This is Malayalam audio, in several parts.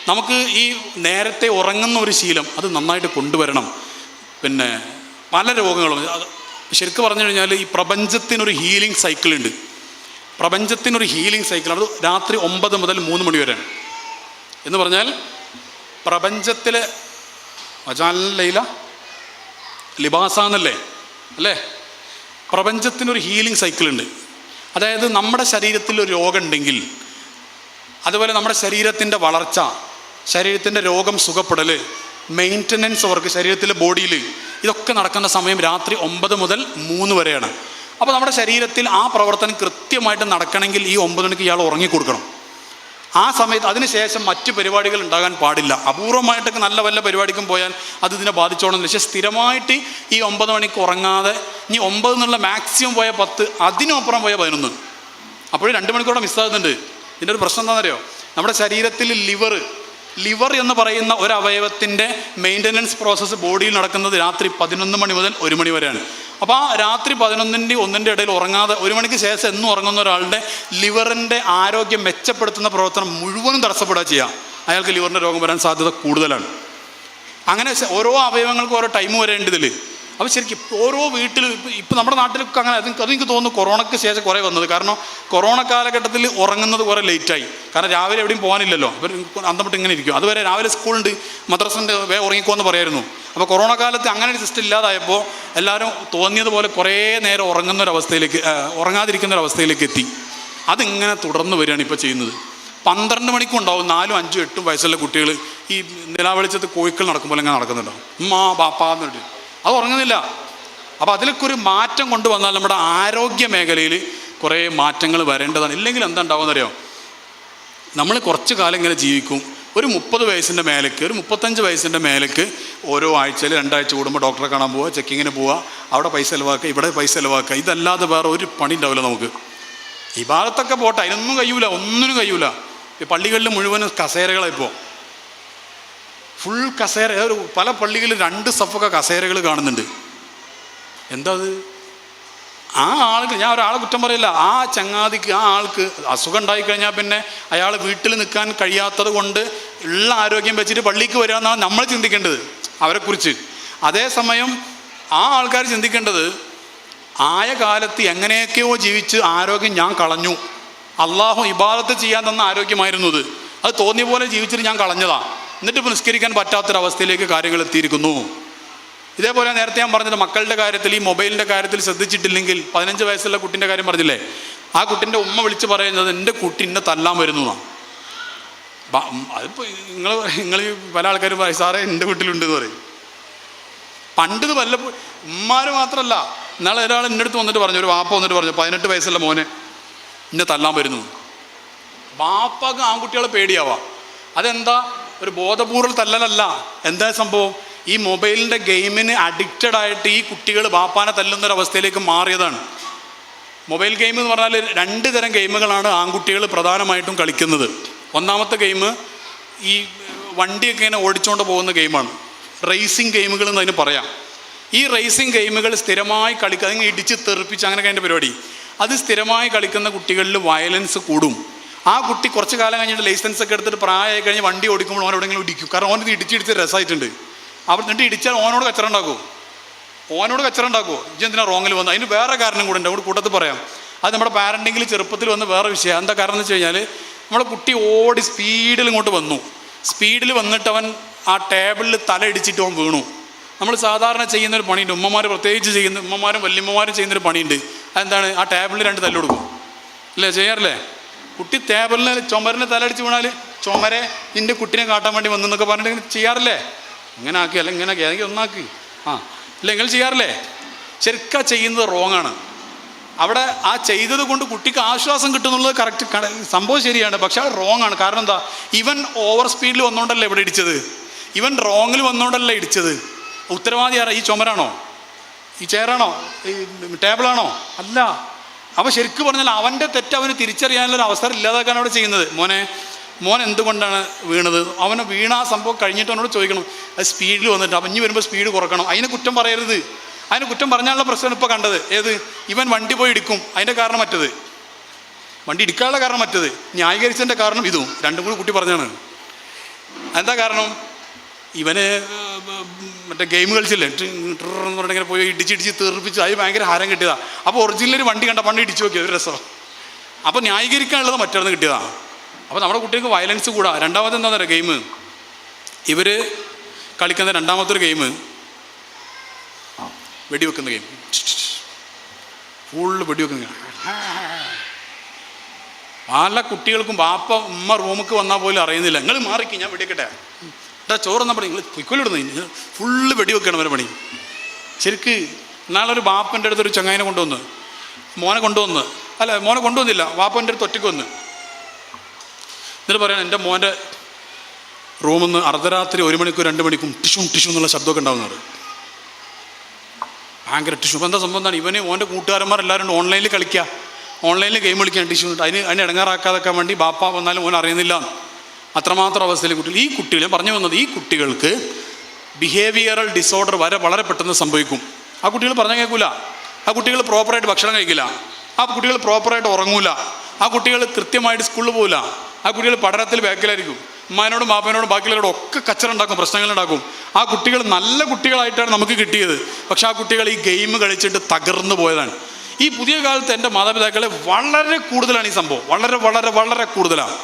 നമുക്ക് ഈ നേരത്തെ ഉറങ്ങുന്ന ഒരു ശീലം അത് നന്നായിട്ട് കൊണ്ടുവരണം. പിന്നെ പല രോഗങ്ങളും ശരിക്കും പറഞ്ഞു കഴിഞ്ഞാൽ ഈ പ്രപഞ്ചത്തിനൊരു ഹീലിംഗ് സൈക്കിളുണ്ട്. പ്രപഞ്ചത്തിനൊരു ഹീലിംഗ് സൈക്കിൾ അത് രാത്രി 9 മുതൽ 3 മണി വരെയാണ്. എന്ന് പറഞ്ഞാൽ പ്രപഞ്ചത്തിലെ ലൈല ലിബാസാന്നല്ലേ അല്ലേ, പ്രപഞ്ചത്തിനൊരു ഹീലിംഗ് സൈക്കിളുണ്ട്. അതായത് നമ്മുടെ ശരീരത്തിൽ ഒരു രോഗം ഉണ്ടെങ്കിൽ, അതുപോലെ നമ്മുടെ ശരീരത്തിൻ്റെ വളർച്ച, ശരീരത്തിൻ്റെ രോഗം സുഖപ്പെടൽ, മെയിൻ്റനൻസ് വർക്ക് ശരീരത്തിലെ ബോഡിയിൽ, ഇതൊക്കെ നടക്കുന്ന സമയം രാത്രി 9 മുതൽ 3 വരെയാണ്. അപ്പോൾ നമ്മുടെ ശരീരത്തിൽ ആ പ്രവർത്തനം കൃത്യമായിട്ട് നടക്കണമെങ്കിൽ ഈ 9 മണിക്ക് ഇയാൾ ഉറങ്ങിക്കൊടുക്കണം. ആ സമയത്ത് അതിനുശേഷം മറ്റ് പരിപാടികൾ ഉണ്ടാകാൻ പാടില്ല. അപൂർവമായിട്ടൊക്കെ നല്ല വല്ല പരിപാടിക്കും പോയാൽ അത് ഇതിനെ ബാധിച്ചോണമെന്നില്ല. പക്ഷേ സ്ഥിരമായിട്ട് ഈ 9 മണിക്ക് ഉറങ്ങാതെ ഇനി 9 എന്നുള്ള മാക്സിമം പോയ 10, അതിനപ്പുറം പോയ 11, അപ്പോഴും 2 മണിക്കൂടെ മിസ്സാകുന്നുണ്ട്. ഇതിൻ്റെ ഒരു പ്രശ്നം എന്താണെന്നറിയോ? നമ്മുടെ ശരീരത്തിൽ ലിവർ എന്ന് പറയുന്ന ഒരു അവയവത്തിൻ്റെ മെയിൻ്റനൻസ് പ്രോസസ്സ് ബോഡിയിൽ നടക്കുന്നത് രാത്രി 11 മണി മുതൽ 1 മണി വരെയാണ്. അപ്പോൾ ആ രാത്രി 11-ൻ്റെയും 1-ൻ്റെ ഇടയിൽ ഉറങ്ങാതെ 1 മണിക്ക് ശേഷം എന്നും ഉറങ്ങുന്ന ഒരാളുടെ ലിവറിൻ്റെ ആരോഗ്യം മെച്ചപ്പെടുത്തുന്ന പ്രവർത്തനം മുഴുവനും തടസ്സപ്പെടുക ചെയ്യുക. അയാൾക്ക് ലിവറിൻ്റെ രോഗം വരാൻ സാധ്യത കൂടുതലാണ്. അങ്ങനെ ഓരോ അവയവങ്ങൾക്കും ഓരോ ടൈം വരേണ്ടതിൽ. അപ്പോൾ ശരിക്കും ഓരോ വീട്ടിൽ ഇപ്പോൾ നമ്മുടെ നാട്ടിലൊക്കെ അങ്ങനെ അതെനിക്ക് തോന്നുന്നു കൊറോണയ്ക്ക് ശേഷം കുറേ വന്നത്. കാരണം കൊറോണ കാലഘട്ടത്തിൽ ഉറങ്ങുന്നത് കുറേ ലേറ്റായി. കാരണം രാവിലെ എവിടെയും പോകാനില്ലല്ലോ, അവർ അന്തമിട്ട് ഇങ്ങനെ ഇരിക്കും. അതുവരെ രാവിലെ സ്കൂളുണ്ട്, മദ്രസൻ്റെ ഉറങ്ങിക്കോന്ന് പറയായിരുന്നു. അപ്പോൾ കൊറോണ കാലത്ത് അങ്ങനെ ഒരു സിസ്റ്റം ഇല്ലാതായപ്പോൾ എല്ലാവരും തോന്നിയതുപോലെ കുറേ നേരം ഉറങ്ങാതിരിക്കുന്ന ഒരവസ്ഥയിലേക്ക് എത്തി. അതിങ്ങനെ തുടർന്ന് വരികയാണ് ഇപ്പോൾ ചെയ്യുന്നത്. 12 മണിക്കും ഉണ്ടാവും 4, 5, 8 വയസ്സുള്ള കുട്ടികൾ ഈ നിലാവെളിച്ചത്ത് കോഴിക്കൾ നടക്കുമ്പോൾ ഇങ്ങനെ നടക്കുന്നുണ്ടാവും, ബാപ്പാന്നിട്ട്. അത് ഉറങ്ങുന്നില്ല. അപ്പോൾ അതിലൊക്കെ ഒരു മാറ്റം കൊണ്ടുവന്നാൽ നമ്മുടെ ആരോഗ്യ മേഖലയിൽ കുറേ മാറ്റങ്ങൾ വരേണ്ടതാണ്. ഇല്ലെങ്കിൽ എന്താ ഉണ്ടാവുമെന്നറിയോ? നമ്മൾ കുറച്ച് കാലം ഇങ്ങനെ ജീവിക്കും. ഒരു 30 വയസ്സിൻ്റെ മേലേക്ക്, ഒരു 35 വയസ്സിൻ്റെ മേലേക്ക് ഓരോ ആഴ്ചയിൽ 2 ആഴ്ച കൂടുമ്പോൾ ഡോക്ടറെ കാണാൻ പോവുക, ചെക്കിങ്ങിന് പോവുക, അവിടെ പൈസ ചിലവാക്കുക, ഇവിടെ പൈസ ചിലവാക്കുക. ഇതല്ലാതെ വേറെ ഒരു പണി ഉണ്ടാവില്ല നമുക്ക്. ഈ ഭാഗത്തൊക്കെ പോട്ടെ, അതിനൊന്നും കഴിയൂല, ഒന്നിനും കഴിയൂല. ഈ പള്ളികളിൽ മുഴുവനും കസേരകളായിപ്പോൾ ഫുൾ കസേര. പല പള്ളികളിൽ 2 സഫൊക്കെ കസേരകൾ കാണുന്നുണ്ട്. എന്താ അത്? ആ ആൾക്ക് ഞാൻ ഒരാളെ കുറ്റം പറയില്ല. ആ ചങ്ങാതിക്ക്, ആ ആൾക്ക് അസുഖം ഉണ്ടായിക്കഴിഞ്ഞാൽ പിന്നെ അയാൾ വീട്ടിൽ നിൽക്കാൻ കഴിയാത്തത് കൊണ്ട് ഉള്ള ആരോഗ്യം വെച്ചിട്ട് പള്ളിക്ക് വരിക എന്നാണ് നമ്മൾ ചിന്തിക്കേണ്ടത് അവരെക്കുറിച്ച്. അതേസമയം ആ ആൾക്കാർ ചിന്തിക്കേണ്ടത് ആയ കാലത്ത് എങ്ങനെയൊക്കെയോ ജീവിച്ച് ആരോഗ്യം ഞാൻ കളഞ്ഞു. അള്ളാഹു ഇബാദത്ത് ചെയ്യാൻ തന്ന ആരോഗ്യമായിരുന്നു അത് തോന്നിയ പോലെ ജീവിച്ചിട്ട് ഞാൻ കളഞ്ഞതാ. എന്നിട്ടിപ്പോൾ നിസ്കരിക്കാൻ പറ്റാത്തൊരവസ്ഥയിലേക്ക് കാര്യങ്ങൾ എത്തിയിരിക്കുന്നു. ഇതേപോലെ നേരത്തെ ഞാൻ പറഞ്ഞത് മക്കളുടെ കാര്യത്തിൽ, ഈ മൊബൈലിൻ്റെ കാര്യത്തിൽ ശ്രദ്ധിച്ചിട്ടില്ലെങ്കിൽ 15 വയസ്സുള്ള കുട്ടീൻ്റെ കാര്യം പറഞ്ഞില്ലേ, ആ കുട്ടീൻ്റെ ഉമ്മ വിളിച്ച് പറയുന്നത് എൻ്റെ കുട്ടി എന്നെ തല്ലാൻ വരുന്നതാണ്. അതിപ്പോൾ നിങ്ങൾ പല ആൾക്കാരും പറയും സാറേ എൻ്റെ വീട്ടിലുണ്ടെന്ന് പറയും. പണ്ട് വല്ലപ്പോൾ ഉമ്മാർ മാത്രമല്ല, ഇന്നാളെ ഒരാൾ എൻ്റെ അടുത്ത് വന്നിട്ട് പറഞ്ഞു, ഒരു വാപ്പ വന്നിട്ട് പറഞ്ഞു 18 വയസ്സുള്ള മോനെ എന്നെ തല്ലാൻ വരുന്നു. വാപ്പാക്ക് ആൺകുട്ടികളെ പേടിയാവാം. അതെന്താ? ഒരു ബോധപൂർവ്വ തല്ലലല്ല. എന്താ സംഭവം? ഈ മൊബൈലിൻ്റെ ഗെയിമിന് അഡിക്റ്റഡ് ആയിട്ട് ഈ കുട്ടികൾ ബാപ്പാനെ തല്ലുന്നൊരവസ്ഥയിലേക്ക് മാറിയതാണ്. മൊബൈൽ ഗെയിം എന്ന് പറഞ്ഞാൽ 2 തരം ഗെയിമുകളാണ് ആൺകുട്ടികൾ പ്രധാനമായിട്ടും കളിക്കുന്നത്. ഒന്നാമത്തെ ഗെയിം ഈ വണ്ടിയൊക്കെ ഇങ്ങനെ ഓടിച്ചുകൊണ്ട് പോകുന്ന ഗെയിമാണ്. റേസിംഗ് ഗെയിമുകൾ എന്ന് അതിന് പറയാം. ഈ റേസിംഗ് ഗെയിമുകൾ സ്ഥിരമായി കളിക്കുക, അതിങ്ങനെ ഇടിച്ച് തെറിപ്പിച്ച് അങ്ങനെയൊക്കെ അതിൻ്റെ പരിപാടി. അത് സ്ഥിരമായി കളിക്കുന്ന കുട്ടികളിൽ വയലൻസ് കൂടും. ആ കുട്ടി കുറച്ച് കാലം കഴിഞ്ഞിട്ട് ലൈസൻസ് ഒക്കെ എടുത്തിട്ട് പ്രായമായി കഴിഞ്ഞ് വണ്ടി ഓടിക്കുമ്പോൾ ഓനെവിടെയെങ്കിലും ഇടിക്കും. കാരണം ഓനത് ഇടിച്ചിടിച്ച് രസമായിട്ടുണ്ട്. എന്നിട്ട് ഇടിച്ചാൽ ഓനോട് കച്ചറ ഉണ്ടാക്കുമോ? ഇതെന്തിനാ റോങ്ങിൽ വന്നു? അതിന് വേറെ കാരണം കൂടെ ഉണ്ട്, അവിടെ കൂട്ടത്തിൽ പറയാം. അത് നമ്മുടെ പാരൻറ്റിങ്ങിൽ ചെറുപ്പത്തിൽ വന്ന് വേറെ വിഷയം. എന്താ കാരണം എന്ന് വെച്ച് കഴിഞ്ഞാൽ, നമ്മുടെ കുട്ടി ഓടി സ്പീഡിൽ ഇങ്ങോട്ട് വന്നു. സ്പീഡിൽ വന്നിട്ട് അവൻ ആ ടേബിളിൽ തല ഇടിച്ചിട്ട് അവൻ വീണു. നമ്മൾ സാധാരണ ചെയ്യുന്നൊരു പണിയുണ്ട്, ഉമ്മമാരും വല്യമ്മമാരും ചെയ്യുന്നൊരു പണിയുണ്ട്. അതെന്താണ്? ആ ടേബിളിൽ 2 തല്ല് കൊടുക്കും അല്ലേ, ചെയ്യാറില്ലേ? കുട്ടി ടേബിളിന് ചുമരിന് തലടിച്ച് വീണാൽ ചുമരെ നിൻ്റെ കുട്ടിനെ കാട്ടാൻ വേണ്ടി വന്നു എന്നൊക്കെ പറഞ്ഞിട്ട് ചെയ്യാറില്ലേ? ഇങ്ങനെ ആക്കി, അല്ല ഇങ്ങനെ ആക്കി, അല്ലെങ്കിൽ ഒന്നാക്കി, ഇല്ല നിങ്ങൾ ചെയ്യാറില്ലേ? ശരിക്കും ചെയ്യുന്നത് റോങ്ങാണ്. അവിടെ ആ ചെയ്തത് കൊണ്ട് കുട്ടിക്ക് ആശ്വാസം കിട്ടുന്നുള്ളത് കറക്റ്റ് സംഭവം ശരിയാണ്. പക്ഷെ അത് റോങ് ആണ്. കാരണം എന്താ? ഇവൻ ഓവർ സ്പീഡിൽ വന്നുകൊണ്ടല്ലേ ഇവിടെ ഇടിച്ചത്, ഇവൻ റോങ്ങിൽ വന്നുകൊണ്ടല്ലേ ഇടിച്ചത്. ഉത്തരവാദി ആരാ? ഈ ചുമരാണോ? ഈ ചെയറാണോ? ഈ ടേബിളാണോ? അല്ല. അപ്പോൾ ശരിക്കും പറഞ്ഞാൽ അവൻ്റെ തെറ്റ് അവന് തിരിച്ചറിയാനുള്ളൊരു അവസരം ഇല്ലാതാക്കാണ് അവിടെ ചെയ്യുന്നത്. മോൻ എന്തുകൊണ്ടാണ് വീണത്? അവന് വീണ ആ സംഭവം കഴിഞ്ഞിട്ട് അവനോട് ചോദിക്കണം. അത് സ്പീഡിൽ വന്നിട്ട് അവൻ ഇനി വരുമ്പോൾ സ്പീഡ് കുറക്കണം. അതിനെ കുറ്റം പറയരുത്. അതിന് കുറ്റം പറഞ്ഞാലുള്ള പ്രശ്നമാണ് ഇപ്പോൾ കണ്ടത്. ഏത്? ഇവൻ വണ്ടി പോയി ഇടിക്കും, അതിൻ്റെ കാരണം മറ്റത്. വണ്ടി ഇടിക്കാനുള്ള കാരണം മറ്റത്, ന്യായീകരിച്ചതിൻ്റെ കാരണം ഇതും. 2 കൂടി കുട്ടി പറഞ്ഞാണ്. എന്താ കാരണം? ഇവന് മറ്റേ ഗെയിം കളിച്ചില്ലേ, എന്ന് പറഞ്ഞിങ്ങനെ പോയി ഇടിച്ചിടിച്ച് തെറിപ്പിച്ച് അത് ഭയങ്കര ഹാരം കിട്ടിയതാണ്. അപ്പോൾ ഒറിജിനൽ വണ്ടി കണ്ട പണ്ട് ഇടിച്ചു നോക്കിയത് ഒരു രസം. അപ്പോൾ ന്യായീകരിക്കാനുള്ളത് മറ്റൊന്ന് കിട്ടിയതാണ്. അപ്പോൾ നമ്മുടെ കുട്ടികൾക്ക് വയലൻസ് കൂടാ. രണ്ടാമത് എന്താണെന്ന് പറയുക, ഗെയിം ഇവർ കളിക്കുന്ന രണ്ടാമത്തൊരു ഗെയിം വെടിവെക്കുന്ന ഗെയിം. ഫുള്ള് വെടിവെക്കുന്ന ഗെയിം. പല കുട്ടികൾക്കും ബാപ്പ ഉമ്മ റൂമിക്ക് വന്നാൽ പോലും അറിയുന്നില്ല. നിങ്ങൾ മാറിക്ക്, ഞാൻ വെടിവെക്കട്ടെ, ചോറെന്നാ പണി, നിങ്ങൾ പൊയ്ക്കൊല്ലിടുന്നു. ഫുള്ള് വെടിവെക്കണം അവരെ പണി. ശരിക്ക് നാളെ ഒരു ബാപ്പൻ്റെ അടുത്തൊരു ചങ്ങായിനെ കൊണ്ടുവന്ന്, മോനെ കൊണ്ടുവന്നില്ല, ബാപ്പൻ്റെ അടുത്ത് ഒറ്റയ്ക്ക് വന്ന്. എന്നിട്ട് പറയണം, എൻ്റെ മോൻ്റെ റൂമിൽ നിന്ന് അർദ്ധരാത്രി 1 മണിക്കും 2 മണിക്കും ടിഷു എന്നുള്ള ശബ്ദമൊക്കെ ഉണ്ടാവുന്നത്. ഭയങ്കര ടിഷു. അപ്പോൾ എന്താ സംഭവം? എന്താണ് ഇവന് ഓൻ്റെ കൂട്ടുകാരന്മാരെല്ലാവരും ഓൺലൈനിൽ കളിക്കുക, ഓൺലൈനിൽ ഗെയിം കളിക്കാൻ ടിഷു. അതിന് ഇടങ്ങാറാക്കാതെക്കാൻ വേണ്ടി ബാപ്പ വന്നാലും ഓൻ അറിയുന്നില്ല. അത്രമാത്രം അവസ്ഥയിൽ കുട്ടികൾ, ഈ കുട്ടികൾ പറഞ്ഞു വന്നത്, ഈ കുട്ടികൾക്ക് ബിഹേവിയറൽ ഡിസോർഡർ വളരെ പെട്ടെന്ന് സംഭവിക്കും. ആ കുട്ടികൾ പറഞ്ഞാൽ കേൾക്കില്ല, ആ കുട്ടികൾ പ്രോപ്പറായിട്ട് ഭക്ഷണം കഴിക്കില്ല, ആ കുട്ടികൾ പ്രോപ്പറായിട്ട് ഉറങ്ങൂല, ആ കുട്ടികൾ കൃത്യമായിട്ട് സ്കൂളിൽ പോകില്ല, ആ കുട്ടികൾ പഠനത്തിൽ ബാക്കിലായിരിക്കും, ഉമ്മാനോടും ബാപ്പനോടും ബാക്കിയുള്ളവരോടും ഒക്കെ കച്ചറുണ്ടാക്കും, പ്രശ്നങ്ങളുണ്ടാക്കും. ആ കുട്ടികൾ നല്ല കുട്ടികളായിട്ടാണ് നമുക്ക് കിട്ടിയത്. പക്ഷെ ആ കുട്ടികൾ ഈ ഗെയിം കളിച്ചിട്ട് തകർന്നു പോയതാണ്. ഈ പുതിയ കാലത്ത് എൻ്റെ മാതാപിതാക്കളെ വളരെ കൂടുതലാണ് ഈ സംഭവം, വളരെ കൂടുതലാണ്.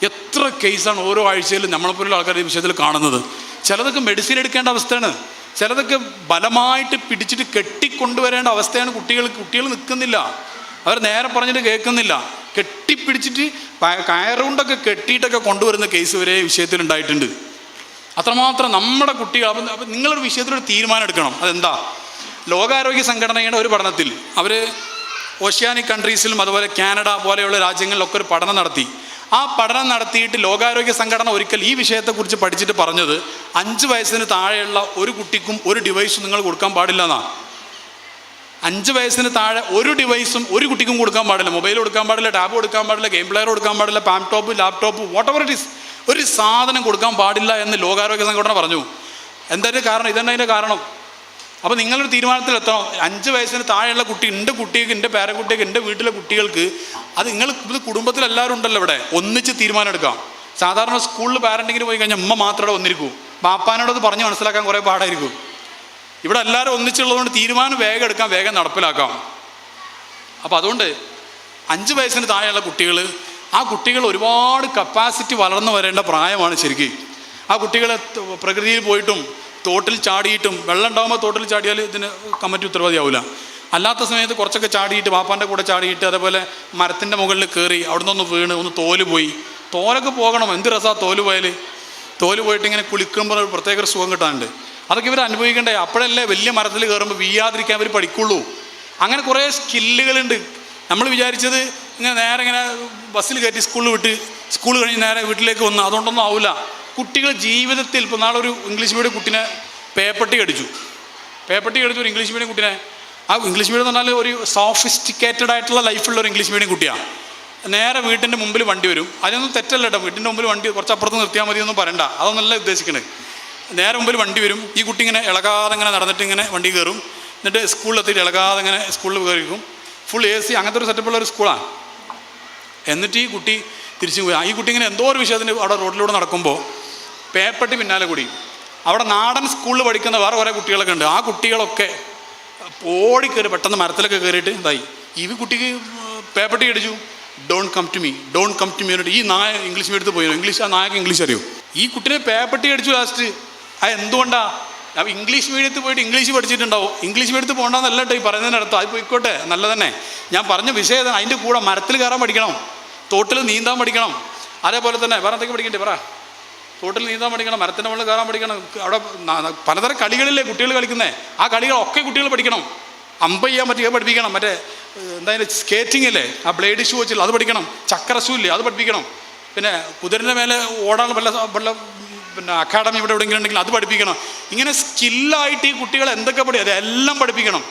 എത്ര കേസാണ് ഓരോ ആഴ്ചയിലും നമ്മളെപ്പോലുള്ള ആൾക്കാർ ഈ വിഷയത്തിൽ കാണുന്നത്. ചിലതൊക്കെ മെഡിസിൻ എടുക്കേണ്ട അവസ്ഥയാണ്, ചിലതൊക്കെ ബലമായിട്ട് പിടിച്ചിട്ട് കെട്ടിക്കൊണ്ടുവരേണ്ട അവസ്ഥയാണ്. കുട്ടികൾ നിൽക്കുന്നില്ല, അവർ നേരെ പറഞ്ഞിട്ട് കേൾക്കുന്നില്ല. കെട്ടിപ്പിടിച്ചിട്ട് കയറുകൊണ്ടൊക്കെ കെട്ടിയിട്ടൊക്കെ കൊണ്ടുവരുന്ന കേസ് വരെ വിഷയത്തിലുണ്ടായിട്ടുണ്ട്. അത്രമാത്രം നമ്മുടെ കുട്ടികൾ. അപ്പം നിങ്ങളൊരു വിഷയത്തിലൊരു തീരുമാനം എടുക്കണം. അതെന്താ? ലോകാരോഗ്യ സംഘടനയുടെ ഒരു പഠനത്തിൽ അവർ ഓഷ്യാനിക് കൺട്രീസിലും അതുപോലെ കാനഡ പോലെയുള്ള രാജ്യങ്ങളിലൊക്കെ ഒരു പഠനം നടത്തി. ആ പഠനം നടത്തിയിട്ട് ലോകാരോഗ്യ സംഘടന ഒരിക്കൽ ഈ വിഷയത്തെക്കുറിച്ച് പഠിച്ചിട്ട് പറഞ്ഞത് 5 വയസ്സിന് താഴെയുള്ള ഒരു കുട്ടിക്കും ഒരു ഡിവൈസും നിങ്ങൾ കൊടുക്കാൻ പാടില്ല എന്നാണ്. 5 വയസ്സിന് താഴെ ഒരു ഡിവൈസും ഒരു കുട്ടിക്കും കൊടുക്കാൻ പാടില്ല. മൊബൈൽ കൊടുക്കാൻ പാടില്ല, ടാബ് കൊടുക്കാൻ പാടില്ല, ഗെയിം പ്ലെയർ കൊടുക്കാൻ പാടില്ല, palm top, laptop, what ever it is, ഒരു സാധനം കൊടുക്കാൻ പാടില്ല എന്ന് ലോകാരോഗ്യ സംഘടന പറഞ്ഞു. എന്തായാലും കാരണം ഇതന്നെ അതിൻ്റെ കാരണം. അപ്പോൾ നിങ്ങളൊരു തീരുമാനത്തിലെത്തണം. 5 വയസ്സിന് താഴെയുള്ള കുട്ടി, എൻ്റെ കുട്ടികൾക്ക്, എൻ്റെ പേരക്കുട്ടികൾക്ക്, എൻ്റെ വീട്ടിലെ കുട്ടികൾക്ക്, അത് ഇത് കുടുംബത്തിലെല്ലാവരും ഉണ്ടല്ലോ ഇവിടെ, ഒന്നിച്ച് തീരുമാനം എടുക്കാം. സാധാരണ സ്കൂളിൽ പാരൻറ്റിങ്ങിന് പോയി കഴിഞ്ഞാൽ അമ്മ മാത്രമേ വന്നിരിക്കൂ, ബാപ്പാനോടത് പറഞ്ഞ് മനസ്സിലാക്കാൻ കുറേ പാടായിരിക്കും. ഇവിടെ എല്ലാവരും ഒന്നിച്ചുള്ളതുകൊണ്ട് തീരുമാനം വേഗം എടുക്കാം, വേഗം നടപ്പിലാക്കാം. അപ്പോൾ അതുകൊണ്ട് 5 വയസ്സിന് താഴെയുള്ള കുട്ടികൾ, ആ കുട്ടികൾ ഒരുപാട് കപ്പാസിറ്റി വളർന്നു വരേണ്ട പ്രായമാണ് ശരിക്കും. ആ കുട്ടികൾ പ്രകൃതിയിൽ പോയിട്ടും തോട്ടിൽ ചാടിയിട്ടും, വെള്ളം ഉണ്ടാകുമ്പോൾ തോട്ടിൽ ചാടിയാൽ ഇതിന് കമ്മിറ്റി ഉത്തരവാദിയാവില്ല. അല്ലാത്ത സമയത്ത് കുറച്ചൊക്കെ ചാടിയിട്ട്, പാപ്പാൻ്റെ കൂടെ ചാടിയിട്ട്, അതേപോലെ മരത്തിൻ്റെ മുകളിൽ കയറി അവിടെ നിന്നൊന്ന് വീണ് ഒന്ന് തോല് പോയി. തോലൊക്കെ പോകണം, എന്ത് രസമാണ് തോല് പോയാൽ. തോല് പോയിട്ട് ഇങ്ങനെ കുളിക്കുമ്പോൾ ഒരു പ്രത്യേക ഒരു സുഖം കിട്ടാനുണ്ട്. അതൊക്കെ ഇവർ അനുഭവിക്കണ്ടേ. അപ്പോഴല്ലേ വലിയ മരത്തിൽ കയറുമ്പോൾ വീയാതിരിക്കാൻ അവർ പഠിക്കുള്ളൂ. അങ്ങനെ കുറേ സ്കില്ലുകളുണ്ട്. നമ്മൾ വിചാരിച്ചത് ഇങ്ങനെ ബസ്സിൽ കയറ്റി സ്കൂളിൽ വിട്ട് സ്കൂൾ കഴിഞ്ഞ് നേരെ വീട്ടിലേക്ക് വന്ന് അതുകൊണ്ടൊന്നും ആവില്ല. കുട്ടികൾ ജീവിതത്തിൽ, ഇപ്പോൾ നാളെ ഒരു ഇംഗ്ലീഷ് മീഡിയം കുട്ടീനെ പേപ്പട്ടി കടിച്ചു ഒരു ഇംഗ്ലീഷ് മീഡിയം കുട്ടീനെ. ആ ഇംഗ്ലീഷ് മീഡിയം എന്ന് പറഞ്ഞാൽ ഒരു സോഫിസ്റ്റിക്കേറ്റഡ് ആയിട്ടുള്ള ലൈഫുള്ള ഒരു ഇംഗ്ലീഷ് മീഡിയം കുട്ടിയാണ്. നേരെ വീട്ടിൻ്റെ മുമ്പിൽ വണ്ടി വരും. അതിനൊന്നും തെറ്റല്ല കേട്ടോ, വീട്ടിൻ്റെ മുമ്പിൽ വണ്ടി കുറച്ച് അപ്പുറത്ത് നിർത്തിയാൽ മതിയൊന്നും പറയണ്ട, അതൊന്നല്ല ഉദ്ദേശിക്കണേ. നേരെ മുമ്പിൽ വണ്ടി വരും, ഈ കുട്ടി ഇങ്ങനെ ഇളകാതെ ഇങ്ങനെ നടന്നിട്ട് ഇങ്ങനെ വണ്ടി കയറും. എന്നിട്ട് സ്കൂളിലെത്തിയിട്ട് ഇളകാതെ ഇങ്ങനെ സ്കൂളിൽ കയറിക്കും. ഫുൾ AC അങ്ങനത്തെ ഒരു സെറ്റപ്പുള്ള ഒരു സ്കൂളാണ്. എന്നിട്ട് ഈ കുട്ടി തിരിച്ചു പോയി. ഈ കുട്ടി ഇങ്ങനെ എന്തോ ഒരു വിഷയത്തിന് അവിടെ റോഡിലൂടെ നടക്കുമ്പോൾ പേപ്പട്ടി പിന്നാലെ കൂടി. അവിടെ നാടൻ സ്കൂളിൽ പഠിക്കുന്ന വേറെ കുറേ കുട്ടികളൊക്കെ ഉണ്ട്. ആ കുട്ടികളൊക്കെ ഓടിക്കയറി പെട്ടെന്ന് മരത്തിലൊക്കെ കയറിയിട്ട് ഇതായി. ഈ കുട്ടിക്ക് പേപ്പട്ടി അടിച്ചു. ഡോണ്ട് കം ടു മീ എന്നിട്ട് ഈ നായ ഇംഗ്ലീഷ് മീഡിയത്തിൽ പോയി. ആ നായക്ക് ഇംഗ്ലീഷ് അറിയൂ. ഈ കുട്ടിനെ പേപ്പട്ടി അടിച്ചു ലാസ്റ്റ്. അത് എന്തുകൊണ്ടാ? അപ്പോൾ ഇംഗ്ലീഷ് മീഡിയത്തിൽ പോയിട്ട് ഇംഗ്ലീഷ് പഠിച്ചിട്ടുണ്ടാവും. ഇംഗ്ലീഷ് മീഡിയത്തിൽ പോകണ്ടെന്നല്ല കേട്ടോ ഈ പറയുന്നതിൻ്റെ അർത്ഥം. അത് പോയിക്കോട്ടെ, നല്ല തന്നെ. ഞാൻ പറഞ്ഞ വിഷയം അതിൻ്റെ കൂടെ മരത്തിൽ കയറാൻ പഠിക്കണം, തോട്ടിൽ നീന്താൻ പഠിക്കണം, അതേപോലെ തന്നെ വേറെ എന്തൊക്കെ പഠിക്കണ്ടേ പറ. തോട്ടിൽ നീന്താൻ പഠിക്കണം, മരത്തിൻ്റെ മുകളിൽ കയറാൻ പഠിക്കണം. അവിടെ പലതരം കളികളില്ലേ കുട്ടികൾ കളിക്കുന്നത്. ആ കളികളൊക്കെ കുട്ടികൾ പഠിക്കണം. അമ്പ ചെയ്യാൻ പറ്റിയ പഠിപ്പിക്കണം. മറ്റേ എന്തായാലും സ്കേറ്റിംഗ് ഇല്ലേ, ആ ബ്ലേഡ് ഷൂ വെച്ചില്ല അത് പഠിക്കണം. ചക്ര ഷൂ ഇല്ലേ അത് പഠിപ്പിക്കണം. പിന്നെ കുതിരൻ്റെ മേലെ ഓടാൻ വല്ല അക്കാഡമി ഇവിടെ എവിടെയെങ്കിലും ഉണ്ടെങ്കിൽ അത് പഠിപ്പിക്കണം. ഇങ്ങനെ സ്കില്ലായിട്ട് ഈ കുട്ടികളെ എന്തൊക്കെ അതെല്ലാം പഠിപ്പിക്കണം.